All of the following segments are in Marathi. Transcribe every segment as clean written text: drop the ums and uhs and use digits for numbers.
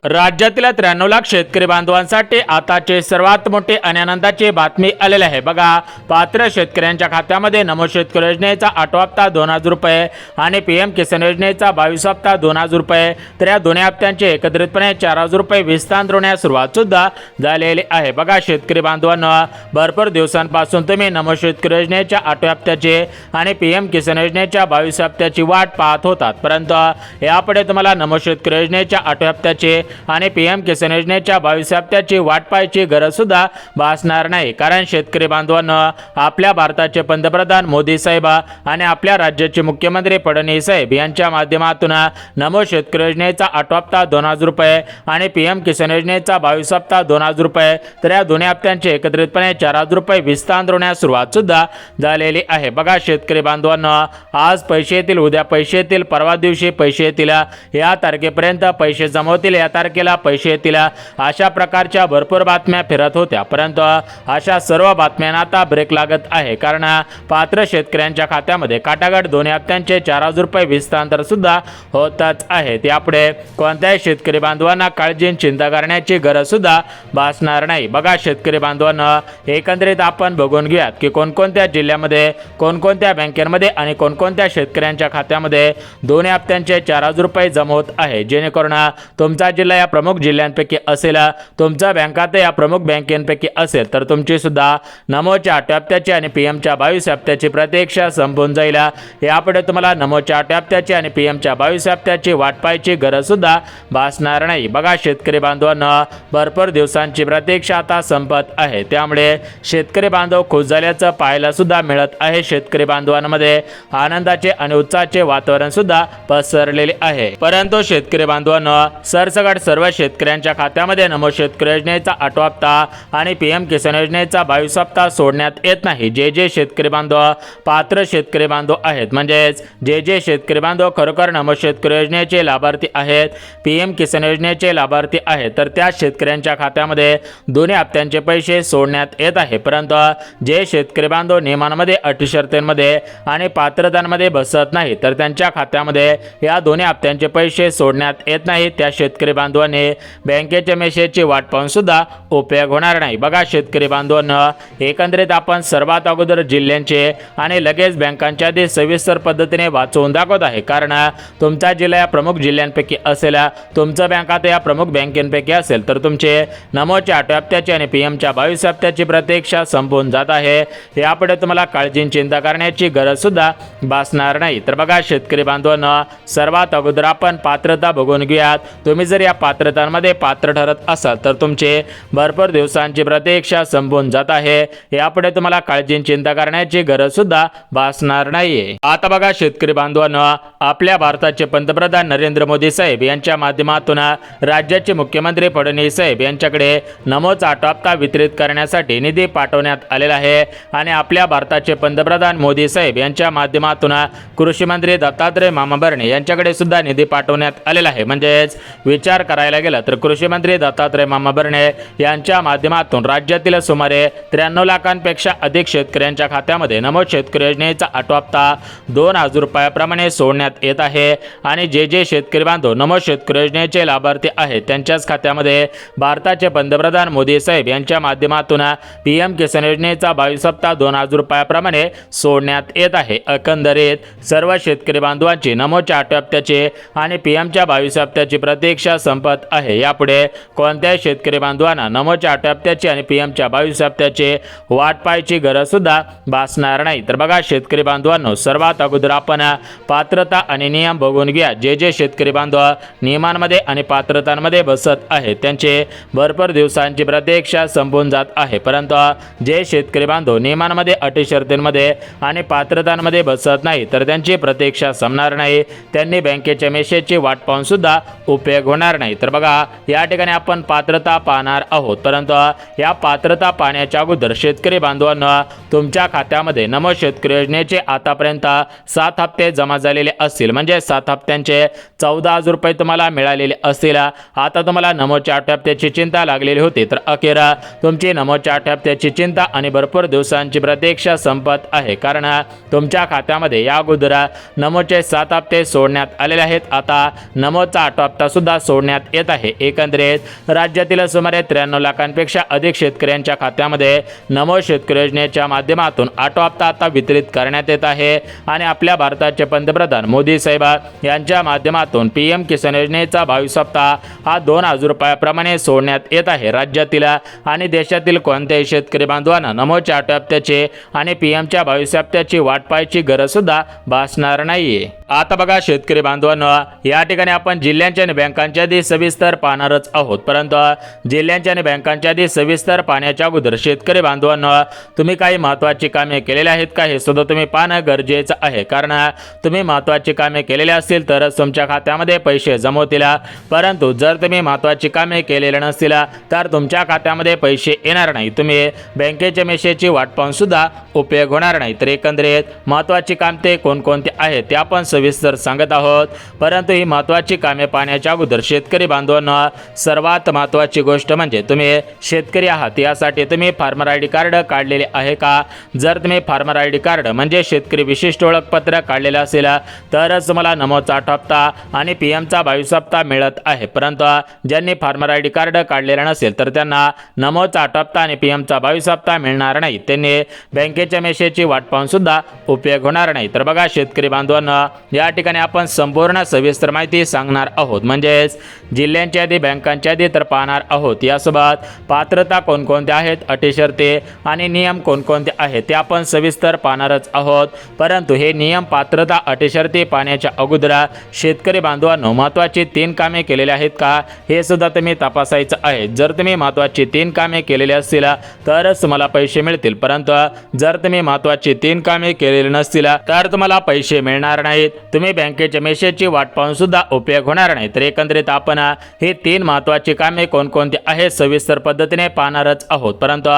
राज्यातील 93 लाख शेतकरी बांधवांसाठी आताचे सर्वात मोठे आणि आनंदाची बातमी आलेली आहे। बघा, पात्र शेतकऱ्यांच्या खात्यामध्ये नमो शेतकरी योजनेचा 8वा हप्ता 2000 रुपये आणि पीएम किसान योजनेचा 22 हप्ता 2000 रुपये, तर या दोन्ही हप्त्यांचे एकत्रितपणे 4000 रुपये विस्तारण्यास सुरुवात सुद्धा झालेली आहे। बघा शेतकरी बांधवांनो, भरपूर दिवसांपासून तुम्ही नमो शेतकरी योजनेच्या 8व्या हप्त्याचे आणि पीएम किसान योजनेच्या 22 हप्त्याची वाट पाहत होतात, परंतु यापुढे तुम्हाला नमो शेतकरी योजनेच्या 8व्या हप्त्याचे आणि पीएम किसान योजनेच्या 22 हप्त्याची वाट पाहायची गरज सुद्धा भासणार नाही। कारण शेतकरी बांधवांनो, आपल्या भारताचे पंतप्रधान मोदी साहेब आणि आपल्या राज्याचे मुख्यमंत्री फडणवीस साहेब यांच्या माध्यमातून नमो शेतकरी योजनेचा 8वा हप्ता 2000 रुपये आणि पीएम किसान योजनेचा 22 हप्ता 2000 रुपये, तर या दोन्ही हप्त्यांचे एकत्रितपणे 4000 रुपये विस्तारण्यास सुरुवात सुद्धा झालेली आहे। बघा शेतकरी बांधवांनो, आज पैसे येतील, उद्या पैसे येतील, परवा दिवशी पैसे येतील, या तारखेपर्यंत पैसे जमवतील, या तारखेला पैसे येतील, अशा प्रकारच्या भरपूर बातम्या फिरत होत्या, परंतु अशा सर्व बातम्यांना आता ब्रेक लागत आहे। कारण पात्र शेतकऱ्यांच्या खात्यामध्ये काटाघाट दोन्ही हप्त्यांचे 4000 रुपये विस्तार सुद्धा होतच आहे। त्यापुढे कोणत्याही शेतकरी बांधवांना काळजी चिंता करण्याची गरज सुद्धा भासणार नाही। बघा शेतकरी बांधवांनो, एकंदरीत आपण बघून घेऊयात की कोणकोणत्या जिल्ह्यामध्ये, कोणकोणत्या बँकेमध्ये आणि कोणकोणत्या शेतकऱ्यांच्या खात्यामध्ये दोन्ही हप्त्यांचे 4000 रुपये जमवत आहे, जेणेकरून तुमचा जिल्हा या प्रमुख जिल्ह्यांपैकी असेल, तुमचा बँक खाते या प्रमुख बँकेपैकी असेल, तर तुमची सुद्धा नमोच्या 8व्या हप्त्याची आणि पीएमच्या 22 हप्त्याची प्रतीक्षा संपून जाईल। यापुढे तुम्हाला नमोच्या 8व्या हप्त्याची आणि पीएमच्या 22 हप्त्याची वाट पाहायची गरज सुद्धा भासणार नाही। बघा शेतकरी बांधवांनो, भरपूर दिवसांची प्रतीक्षा आता संपत आहे, त्यामुळे शेतकरी बांधव खुश झाल्याचं पाहायला सुद्धा मिळत आहे। शेतकरी बांधवांमध्ये आनंदाचे आणि उत्साहाचे वातावरण सुद्धा पसरलेले आहे, परंतु शेतकरी बांधवांनो, सरसकट सर्व शेतकऱ्यांच्या खात्यामध्ये नमो शेतकरी योजनेचा 8वा हप्ता आणि पीएम किसान योजनेचा 22 हप्ता सोडण्यात येत नाही। जे शेतकरी बांधव पात्र शेतकरी बांधव आहेत, म्हणजेच जे शेतकरी बांधव खरोखर नमो शेतकरी योजनेचे लाभार्थी आहेत, पीएम किसान योजनेचे लाभार्थी आहेत, तर त्या शेतकऱ्यांच्या खात्यामध्ये दोन्ही हप्त्यांचे पैसे सोडण्यात येत आहे। परंतु जे शेतकरी बांधव नियमांमध्ये, अटी शर्तींमध्ये आणि पात्रतांमध्ये बसत नाही, तर त्यांच्या खात्यामध्ये या दोन्ही हप्त्यांचे पैसे सोडण्यात येत नाही। त्या शेतकरी बांधवांनी बँकेच्या मेसेजची वाट पाहून सुद्धा उपयोग होणार नाही। बघा शेतकरी बांधवांनो, एकंदरीत आपण सर्वात अगोदर जिल्ह्यांचे आणि लगेच बँकांच्या आधी सविस्तर पद्धतीने वाचवून दाखवत आहे, कारण तुमचा जिल्हा या प्रमुख जिल्ह्यांपैकी असेल, तुमचं बँक खाते या प्रमुख बँकेपैकी असेल, तर तुमचे नमोच्या 8व्या हप्त्याची आणि पीएमच्या 22 हप्त्याची प्रतीक्षा संपून जात आहे। यापुढे तुम्हाला काळजी चिंता करण्याची गरज सुद्धा भासणार नाही। तर बघा शेतकरी बांधवांनो, सर्वात अगोदर आपण पात्रता बघून घेऊयात। तुम्ही जर या पात्रतांमध्ये पात्र ठरत असाल, तर तुमचे भरपूर दिवसांची प्रतीक्षा संपून जात आहे। यापुढे तुम्हाला काळजी चिंता करण्याची गरज सुद्धा भासणार नाहीये। आता बघा शेतकरी बांधवांनो, आपल्या भारताचे पंतप्रधान नरेंद्र मोदी साहेब यांच्या माध्यमातून राज्याचे मुख्यमंत्री फडणवीस साहेब यांच्याकडे नमोचा 8वा हप्ता वितरित करण्यासाठी निधी पाठवण्यात आलेला आहे आणि आपल्या भारताचे पंतप्रधान मोदी साहेब यांच्या माध्यमातून कृषी मंत्री दत्तात्रय मामा भरणे यांच्याकडे सुद्धा निधी पाठवण्यात आलेला आहे। म्हणजेच विचार करायला गेला तर कृषी मंत्री दत्तात्रय मामा भरणे यांच्या माध्यमातून राज्यातील सुमारे 93 लाखांपेक्षा अधिक शेतकऱ्यांच्या खात्यामध्ये नमो शेतकरी योजनेचा 8वा हप्ता 2000 रुपयाप्रमाणे सोडण्यात येत आहे आणि जे शेतकरी बांधव नमो शेतकरी योजनेचे लाभार्थी आहेत, त्यांच्याच खात्यामध्ये भारताचे पंतप्रधान मोदी साहेब यांच्या माध्यमातून पीएम किसान योजनेचा 22 हप्ता 2000 रुपयाप्रमाणे सोडण्यात येत आहे। एकंदरीत सर्व शेतकरी बांधवांची नमोच्या 8व्या हप्त्याचे आणि पीएमच्या 22 हप्त्याची प्रतीक्षा संपत आहे। यापुढे कोणत्याही शेतकरी बांधवांना नमोच्या 8व्या हप्त्याची आणि पीएमच्या 22 हप्त्याचे वाट पाहायची गरज सुद्धा भासणार नाही। तर बघा शेतकरी बांधवांनो, सर्वात अगोदर आपण पात्रता आणि नियम बघून घ्या। जे शेतकरी बांधव नियमांमध्ये आणि पात्रतांमध्ये बसत आहेत, त्यांचे भरपूर दिवसांची प्रतीक्षा संपून जात आहे, परंतु जे शेतकरी बांधव नियमांमध्ये, अटी शर्तींमध्ये आणि पात्रतांमध्ये बसत नाही, तर त्यांची प्रतीक्षा संपणार नाही। त्यांनी बँकेच्या मेसेजची वाट पाहून सुद्धा उपयोग होणार नाही। तर बघा या ठिकाणी आपण पात्रता पाहणार आहोत, परंतु या पात्रता पाहण्याच्या अगोदर शेतकरी बांधवांनो, तुमच्या खात्यामध्ये नमो शेतकरी योजनेचे आतापर्यंत 7 हप्ते जमा झालेले असतील, म्हणजे 7 हप्त्यांचे 14,000 रुपये तुम्हाला मिळालेले असतील। आता तुम्हाला नमोच्या 8व्या हप्त्याची चिंता लागलेली होती, तर अखेर तुमची नमोच्या 8व्या हप्त्याची चिंता आणि भरपूर दिवसांची प्रतीक्षा संपत आहे, कारण तुमच्या खात्यामध्ये या अगोदर नमोचे 7 हप्ते सोडण्यात आलेले आहेत। आता नमोचा 8वा हप्ता सुद्धा सोडण्यात सोडण्यात येत आहे। एकंदरीत राज्यातील सुमारे 93 लाखांपेक्षा अधिक शेतकऱ्यांच्या खात्यामध्ये नमो शेतकरी योजनेच्या माध्यमातून आठवा हप्ता आता वितरित करण्यात येत आहे आणि आपल्या भारताचे पंतप्रधान मोदी साहेब यांच्या माध्यमातून पीएम किसान योजनेचा 22 हप्ता हा 2000 रुपयाप्रमाणे सोडण्यात येत आहे। राज्यातील आणि देशातील कोणत्याही शेतकरी बांधवांना नमोच्या 8 हप्त्याचे आणि पीएमच्या 22 हप्त्याची वाट पाहायची गरज सुद्धा भासणार नाहीये। आता बघा शेतकरी बांधवांनो, या ठिकाणी आपण जिल्ह्यांच्या आणि बँकांच्या आधी सविस्तर पाहणारच आहोत, परंतु जिल्ह्यांच्या आणि बँकांच्या आधी सविस्तर पाहण्याच्या अगोदर शेतकरी बांधवांनो, तुम्ही काही महत्त्वाची कामे केलेली आहेत का हे सुद्धा तुम्ही पाहणं गरजेचं आहे। कारण तुम्ही महत्त्वाची कामे केलेली असतील तरच तुमच्या खात्यामध्ये पैसे जमवतील, परंतु जर तुम्ही महत्त्वाची कामे केलेली नसतील तर तुमच्या खात्यामध्ये पैसे येणार नाही। तुम्ही बँकेच्या मेसेजची वाट पाहून सुद्धा उपयोग होणार नाही। तर एकंदरीत महत्त्वाची काम ते कोणकोणते आहेत ते आपण सविस्तर सांगत आहोत, परंतु ही महत्त्वाची कामे पाहण्याच्या अगोदर शेतकरी बांधवांना सर्वात महत्त्वाची गोष्ट म्हणजे तुम्ही शेतकरी आहात यासाठी तुम्ही फार्मर आयडी कार्ड काढलेले आहे का? जर तुम्ही फार्मर आयडी कार्ड म्हणजे शेतकरी विशिष्ट ओळखपत्र काढलेले असेल तरच तुम्हाला नमोचा 8 हप्ता आणि पीएमचा 22 हप्ता मिळत आहे, परंतु ज्यांनी फार्मर आयडी कार्ड काढलेला नसेल तर त्यांना नमोचा 8 हप्ता आणि पीएमचा 22 हप्ता मिळणार नाही। त्यांनी बँकेच्या मेसेजची वाट पाहून सुद्धा उपयोग होणार नाही। तर बघा शेतकरी बांधवांना, या ठिकाणी आपण संपूर्ण सविस्तर माहिती सांगणार आहोत, म्हणजेच जिल्ह्यांच्या आधी बँकांच्या आधी तर पाहणार आहोत। यासोबत पात्रता कोणकोणत्या आहेत, अटी शर्ती आणि नियम कोणकोणते आहेत ते आपण सविस्तर पाहणारच आहोत, परंतु हे नियम, पात्रता, अटी शर्ती पाहण्याच्या अगोदर शेतकरी बांधवांनो महत्त्वाची 3 कामे केलेली आहेत का हे सुद्धा तुम्ही तपासायचं आहे। जर तुम्ही महत्त्वाची 3 कामे केलेली असतील तरच तुम्हाला पैसे मिळतील, परंतु जर तुम्ही महत्त्वाची 3 कामे केलेली नसतील तर तुम्हाला पैसे मिळणार नाहीत। तुम्ही बँकेच्या मेसेजची वाट पाहून सुद्धा उपयोग होणार नाही। तर एकंदरीत आपण हे 3 महत्त्वाची कामे कोणकोणती आहेत सविस्तर पद्धतीने पाहणारच आहोत, परंतु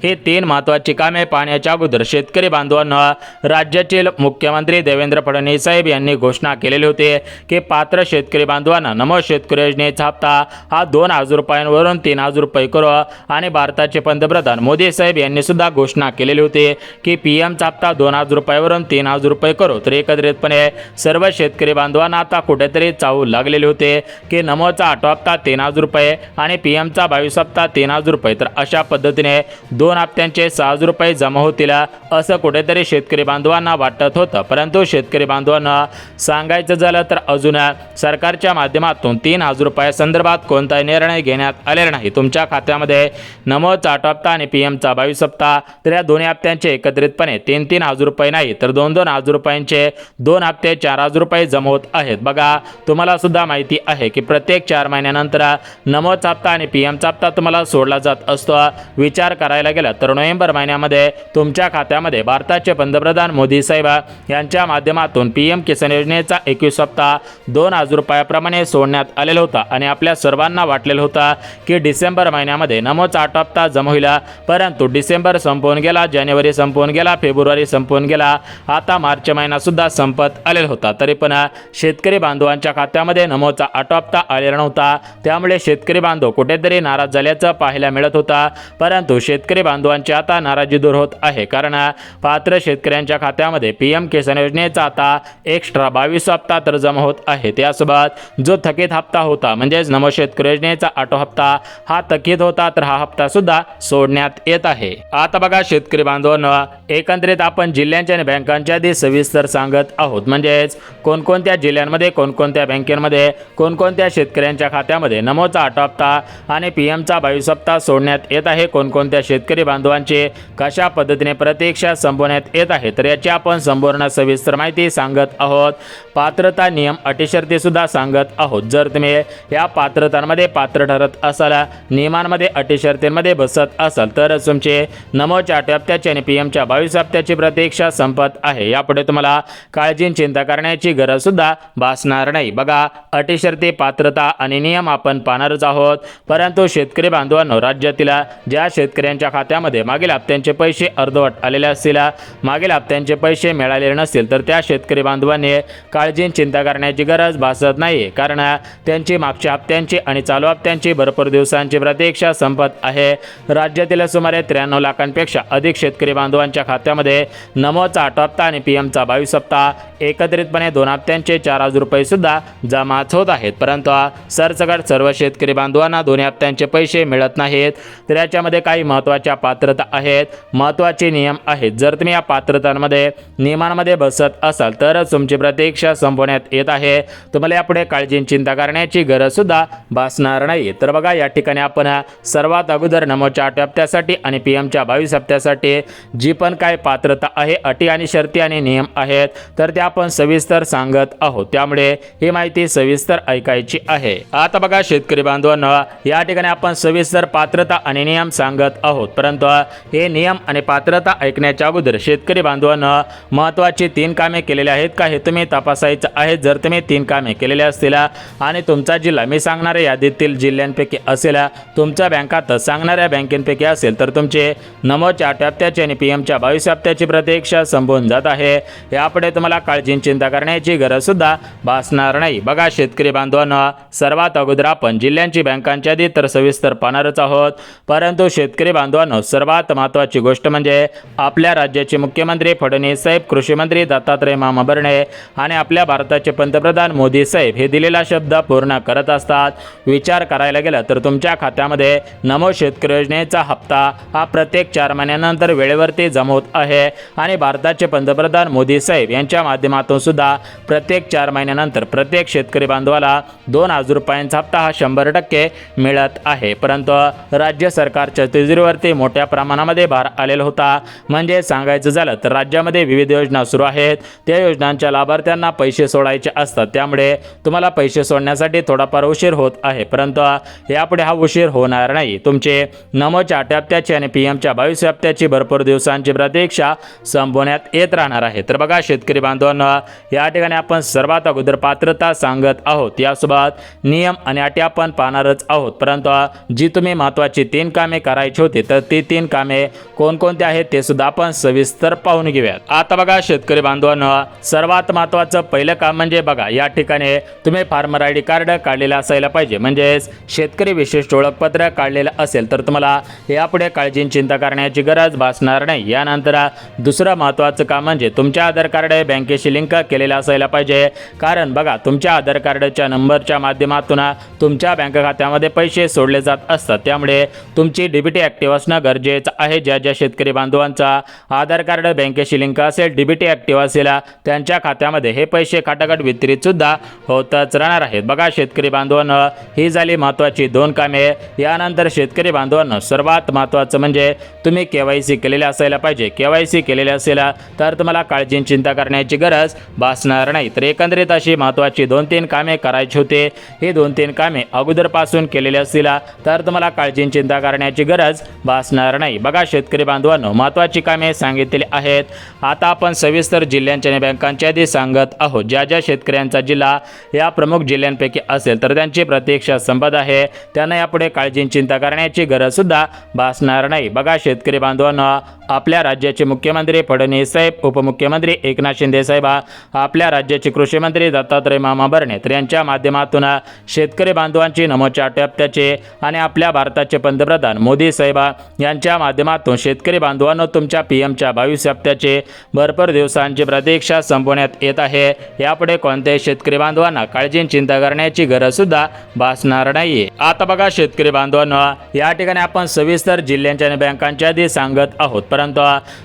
हे 3 महत्त्वाची कामे पाहण्याच्या अगोदर शेतकरी बांधवांना राज्याचे मुख्यमंत्री देवेंद्र फडणवीस साहेब यांनी घोषणा केलेली होती की पात्र शेतकरी बांधवांना नमो शेतकरी योजनेचा हप्ता हा 2000 रुपयांवरून 3000 रुपये करू आणि भारताचे पंतप्रधान मोदी साहेब यांनी सुद्धा घोषणा केलेली होती की पीएमचा हप्ता 2000 रुपयावरून 3000 रुपये करू। तर एकत्रितपणे सर्व शेतकरी बांधवांना आता कुठेतरी चावू लागलेले होते की नमोचा 8 हप्ता 3000 रुपये आणि पीएमचा 22 हप्ता 3000 रुपये, तर अशा पद्धतीने 2 हप्त्यांचे 6000 रुपये जमा होतील असं कुठेतरी शेतकरी बांधवांना वाटत होतं, परंतु शेतकरी बांधवांना सांगायचं झालं तर अजून सरकारच्या माध्यमातून 3000 रुपयासंदर्भात कोणताही निर्णय घेण्यात आलेला नाही। तुमच्या खात्यामध्ये नमोचा 8 हप्ता आणि पीएमचा 22 हप्ता, तर या दोन्ही हप्त्यांचे एकत्रितपणे 3000 रुपये नाही तर 2000 रुपयांचे 2 हप्ते 4000 रुपये जमा होत आहेत। बघा तुम्हाला सुद्धा माहिती आहे की प्रत्येक 4 महिन्यानंतर नमोचा हप्ता आणि पीएमचा हप्ता तुम्हाला सोडला जात असतो। विचार करायला गेला तर नोव्हेंबर महिन्यामध्ये तुमच्या खात्यामध्ये भारताचे पंतप्रधान मोदी साहेब यांच्या माध्यमातून पीएम किसान योजनेचा 21 हप्ता 2000 रुपयाप्रमाणे सोडण्यात आलेला होता आणि आपल्या सर्वांना वाटलेलं होतं की डिसेंबर महिन्यामध्ये नमोचा 8 हप्ता जमा होईल, परंतु डिसेंबर संपून गेला, जानेवारी संपून गेला, फेब्रुवारी संपून गेला, आता मार्च महिना सुद्धा संपत आलेला होता, तरी पण शेतकरी बांधवांच्या खात्यामध्ये नमोचा 8 हप्ता आलेला नव्हता। त्यामुळे शेतकरी बांधव कुठेतरी नाराज झाल्याचं पाहायला मिळत होता, परंतु शेतकरी बांधवांची आता नाराजी दूर होत आहे, कारण पात्र शेतकऱ्यांच्या खात्यामध्ये पीएम किसान योजनेचा आता एक्स्ट्रा 22 हप्ता तर जमा होत आहे। त्यासोबत जो थकीत हप्ता होता म्हणजेच नमो शेतकरी योजनेचा 8 हप्ता हा थकीत होता, तर हा हप्ता सुद्धा सोडण्यात येत आहे। आता बघा शेतकरी बांधवांना, एकंदरीत आपण जिल्ह्यांच्या आणि बँकांच्या आधी सविस्तर सांगत आहोत, म्हणजेच कोणकोणत्या जिल्ह्यांमध्ये, कोणकोणत्या बँकेमध्ये, कोणकोणत्या शेतकऱ्यांच्या खात्यामध्ये नमोचा 8 हप्ता आणि पीएमचा 22 हप्ता सोडण्यात येत आहे, कोणकोणत्या शेतकरी बांधवांचे कशा पद्धतीने प्रतीक्षा संपवण्यात येत आहे, तर याची आपण संपूर्ण सविस्तर माहिती सांगत आहोत। पात्रता, नियम, अटी शर्ती सुद्धा सांगत आहोत। जर तुम्ही या पात्रतांमध्ये पात्र ठरत असाल, नियमांमध्ये, अटी शर्तींमध्ये बसत असाल तर तुमचे नमोच्या 8 हप्त्याची आणि पीएमच्या 22 हप्त्याची प्रतीक्षा संपत आहे। यापुढे तुम्हाला काळजी चिंता करण्याची गरज सुद्धा भासणार नाही। बघा अटी शर्ती, पात्रता आणि नियम आपण पाहणारच आहोत, परंतु शेतकरी बांधवांनो, राज्यातील ज्या शेतकऱ्यांच्या खात्यामध्ये मागील हप्त्यांचे पैसे अर्धवट आलेले असतील, मागील हप्त्यांचे पैसे मिळालेले नसतील, तर त्या शेतकरी बांधवांनी काळजी चिंता करण्याची गरज भासत नाही, कारण त्यांची मागच्या हप्त्यांची आणि चालू हप्त्यांची भरपूर दिवसांची प्रतीक्षा संपत आहे। राज्यातील सुमारे 93 लाखांपेक्षा अधिक शेतकरी बांधवांच्या खात्यामध्ये नमोचा 8 हप्ता आणि पीएमचा 22 हप्ता एकत्रितपणे 2 हप्त्यांचे 4,000 रुपये सुद्धा जमाच होत आहेत, परंतु सरसकट सर्व शेतकरी बांधवांना 2 हप्त्यांचे पैसे मिळत नाहीत। तर याच्यामध्ये काही महत्त्वाच्या पात्रता आहेत, महत्त्वाचे नियम आहेत। जर तुम्ही या पात्रतांमध्ये नियमांमध्ये बसत असाल तरच तुमची प्रतीक्षा संपवण्यात येत आहे, तुम्हाला यापुढे काळजी चिंता करण्याची गरज सुद्धा भासणार नाही। तर बघा या ठिकाणी आपण सर्वात अगोदर नमोच्या 8 हप्त्यासाठी आणि पीएमच्या 22 हप्त्यासाठी जी पण काय पात्रता आहे, अटी आणि शर्ती आणि नियम आहेत तर ते आपण सविस्तर सांगत आहोत, त्यामुळे ही माहिती सविस्तर ऐकायची आहे। आता बघा शेतकरी बांधवांनो, या ठिकाणी आपण सविस्तर पात्रता आणि नियम सांगत आहोत, परंतु हे नियम आणि पात्रता ऐकण्याच्या अगोदर शेतकरी बांधवांनो महत्त्वाची 3 कामे केलेली आहेत का हे तुम्ही तपासायचं आहे। जर तुम्ही 3 कामे केलेली असतील आणि तुमचा जिल्हा मी सांगणाऱ्या यादीतील जिल्ह्यांपैकी असेल, तुमच्या बँकात सांगणाऱ्या बँकेपैकी असेल तर तुमचे नमोच्या 8 हप्त्याची आणि पीएमच्या 22 हप्त्याची प्रतीक्षा संपवून जात आहे। यापुढे तुम्हाला काळजी चिंता करण्याची गरज सुद्धा भासणार नाही। बघा शेतकरी बांधवांनो, सर्वात अगोदर आपण जिल्ह्यांची बँकांच्या यादी तर सविस्तर पाहणारच आहोत, परंतु शेतकरी बांधवांनो सर्वात महत्त्वाची गोष्ट म्हणजे आपल्या राज्याचे मुख्यमंत्री फडणवीस साहेब, कृषी मंत्री दत्तात्रय मामा भरणे आणि आपल्या भारताचे पंतप्रधान मोदी साहेब हे दिलेला शब्द पूर्ण करत असतात। विचार करायला गेला तर तुमच्या खात्यामध्ये नमो शेतकरी योजनेचा हप्ता हा प्रत्येक 4 महिन्यानंतर वेळेवरती जमा होत आहे आणि भारताचे पंतप्रधान मोदी साहेब यांच्या माध्यमातून सुद्धा प्रत्येक 4 महिन्यानंतर प्रत्येक शेतकरी बांधवाला 2,000 रुपयांचा हप्ता हा 100% मिळत आहे। परंतु राज्य सरकारच्या तिजोरीवरती मोठ्या प्रमाणामध्ये भार आलेला होता, म्हणजे सांगायचं झालं तर राज्यामध्ये विविध योजना सुरू आहेत, त्या योजनांच्या लाभार्थ्यांना पैसे सोडायचे असतात, त्यामुळे तुम्हाला पैसे सोडण्यासाठी थोडाफार उशीर होत आहे, परंतु यापुढे हा उशीर होणार नाही। तुमचे नमोच्या 8 हप्त्याची आणि पीएमच्या 22 हप्त्याची भरपूर दिवसांची प्रतीक्षा संपवण्यात येत राहणार आहे। तर बघा शेतकरी बांधवांनो, या ठिकाणी आपण सर्वात अगोदर पात्रता सांगत आहोत, यासोबत नियम आणि अटी आपण पाहणारच आहोत, परंतु जी तुम्ही महत्त्वाची 3 कामे करायची होती तर ती 3 कामे कोणकोणती आहेत ते सुद्धा आपण सविस्तर पाहून घेऊयात। आता बघा शेतकरी बांधवांनो, सर्वात महत्त्वाचं पहिलं काम म्हणजे बघा या ठिकाणी तुम्ही फार्मर ID कार्ड काढलेलं असायला पाहिजे, म्हणजे शेतकरी विशिष्ट ओळखपत्र काढलेलं असेल तर तुम्हाला यापुढे काळजी चिंता करण्याची गरज भासणार नाही। यानंतर दुसरं महत्त्वाचं काम म्हणजे तुमच्या आधार कार्ड बँकेशी लिंक केलेलं असायला पाहिजे, कारण बघा तुमच्या आधार कार्डच्या नंबरच्या माध्यमातून तुमच्या बँक खात्यामध्ये पैसे सोडले जात असतात, त्यामुळे तुमची DBT ॲक्टिव्ह असणं गरजेचं आहे। ज्या शेतकरी बांधवांचा आधार कार्ड बँकेशी लिंक असेल, DBT ॲक्टिव्ह असेल, त्यांच्या खात्यामध्ये हे पैसे खटाखट वितरित सुद्धा होतच राहणार आहेत। बघा शेतकरी बांधवांनो, ही झाली महत्त्वाची 2 कामे। यानंतर शेतकरी बांधवांनो सर्वात महत्त्वाचं म्हणजे तुम्ही KYC केलेले असायला पाहिजे। KYC केलेले असेल तर तुम्हाला काळजी चिंता करण्याची गरज भासणार नाही। तर एकंदरीत अशी महत्त्वाची 2-3 कामे करायची होते, हे 2-3 कामे अगोदरपासून केलेले असतील तर तुम्हाला काळजी चिंता करण्याची गरज भासणार नाही। बघा शेतकरी बांधवांनो, महत्त्वाची कामे सांगितलेली आहेत। आता आपण सविस्तर जिल्ह्यांच्या आणि बँकांच्या यादी सांगत आहोत। ज्या शेतकऱ्यांचा जिल्हा या प्रमुख जिल्ह्यांपैकी असेल तर त्यांची प्रतीक्षा संपत आहे, त्यांना यापुढे काळजी चिंता करण्याची गरज सुद्धा भासणार नाही। बघा शेतकरी बांधवांनो, आपल्या राज्याचे मुख्यमंत्री फडणवीस साहेब, उपमुख्यमंत्री एकनाथ शिंदे साहेब, आपल्या राज्याचे कृषी मंत्री दत्तात्रय मामा भरणे तर यांच्या माध्यमातून शेतकरी बांधवांची नमोच्या 8 हप्त्याचे आणि आपल्या भारताचे पंतप्रधान मोदी साहेब यांच्या माध्यमातून शेतकरी बांधवांनो तुमच्या पीएमच्या 22 हप्त्याचे भरपूर दिवसांची प्रतीक्षा संपवण्यात येत आहे। यापुढे कोणत्याही शेतकरी बांधवांना काळजी चिंता करण्याची गरज सुद्धा भासणार नाहीये। आता बघा शेतकरी बांधवांनो, या ठिकाणी आपण सविस्तर जिल्ह्यांच्या आणि बँकांच्या यादी सांगत आहोत, परंतु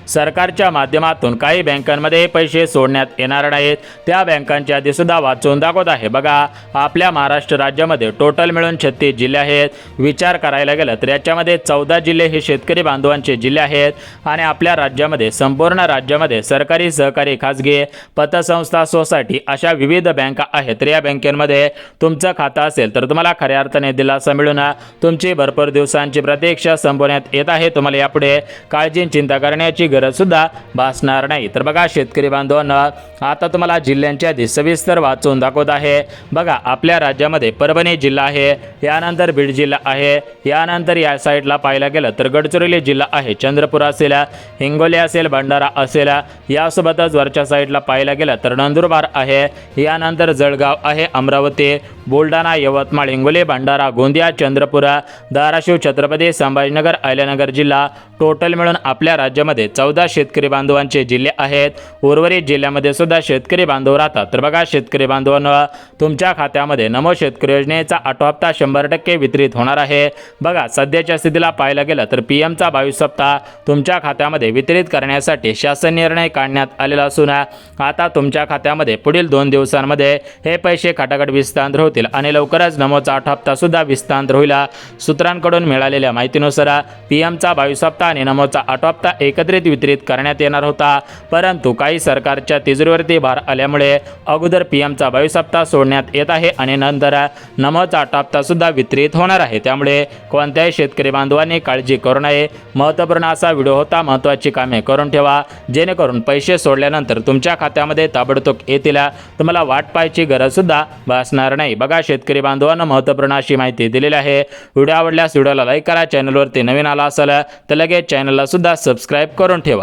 सरकारच्या माध्यमातून काही बँकांमध्ये पैसे सोडण्यात येणार नाहीत, त्या बँकांची यादी सुद्धा वाचून दाखवत आहे। बघा आपल्या महाराष्ट्र राज्यामध्ये टोटल मिळून 36 जिल्हे आहेत। विचार करायला गेलं तर याच्यामध्ये 14 जिल्हे हे शेतकरी बांधवांचे जिल्हे आहेत आणि आपल्या राज्यामध्ये संपूर्ण राज्यामध्ये सरकारी, सहकारी, खाजगी, पतसंस्था, सोसायटी अशा विविध बँका आहेत। तर या बँकेमध्ये तुमचं खातं असेल तर तुम्हाला खऱ्या अर्थाने दिलासा मिळून तुमची भरपूर दिवसांची प्रतीक्षा संपवण्यात येत आहे। तुम्हाला यापुढे काळजी चिंता करण्याची गरज सुद्धा भासणार नाही। तर बघा शेतकरी बांधवांनो, आता तुम्हाला जिल्ह्यांची यादी सविस्तर वाचून दाखवत आहे। बघा आपल्या राज्यामध्ये परभणी जिल्हा आहे, यानंतर बीड जिल्हा आहे, यानंतर या साईडला पाहायला गेलं तर गडचिरोली जिल्हा आहे, चंद्रपूर असेल, हिंगोली असेल, भंडारा असेल, यासोबतच वरच्या साईडला पाहायला गेलं तर नंदुरबार आहे, यानंतर जळगाव आहे, अमरावती, बुलढाणा, यवतमाळ, हिंगोली, भंडारा, गोंदिया, चंद्रपूर, धाराशिव, छत्रपती संभाजीनगर, अहिल्यानगर जिल्हा टोटल मिळून आपल्या राज्यामध्ये 14 शेतकरी बांधवांचे जिल्हे आहेत. उर्वरित जिल्ह्यामध्ये सुद्धा शेतकरी बांधव राहतात. तर बघा शेतकरी बांधवांनो, तुमच्या खात्यामध्ये नमो शेतकरी योजनेचा 8 हप्ता 100% वितरित होणार आहे. बघा सध्याच्या स्थितीला पाहायला गेलं तर पीएमचा 22 हप्ता तुमच्या खात्यामध्ये वितरित करण्यासाठी शासन निर्णय काढण्यात आलेला असून आता तुमच्या खात्यामध्ये पुढील 2 दिवसांमध्ये हे पैसे खटाखट विस्तांतर होतील आणि लवकरच नमोचा 8 हप्ता सुद्धा विस्तांतर होईल. सूत्रांकडून मिळालेल्या माहितीनुसार पीएमचा 22 हप्ता आणि नमोचा 8 हप्ता एकत्रित वितरित करण्यात येणार होता, परंतु काही सरकारच्या तिजोरीवरती भार आल्यामुळे अगोदर पीएमचा 22 हप्ता सोडण्यात येत आहे आणि नंतर नमोचा 8 हप्ता सुद्धा वितरित होणार आहे. त्यामुळे कोणत्याही शेतकरी बांधवांनी काळजी करू नये. महत्त्वपूर्ण असा व्हिडिओ होता. महत्त्वाची कामे करून ठेवा जेणेकरून पैसे सोडल्यानंतर तुमच्या खात्यामध्ये ताबडतोब येतील. तुम्हाला वाट पाहायची गरज सुद्धा भासणार नाही. बघा शेतकरी बांधवांना महत्त्वपूर्ण अशी माहिती दिलेली आहे. व्हिडिओ आवडल्यास व्हिडिओला लाईक करा. चॅनलवरती नवीन आला असेल तर लगेच चॅनलला सुद्धा सबस्क्राईब करून ठेवा.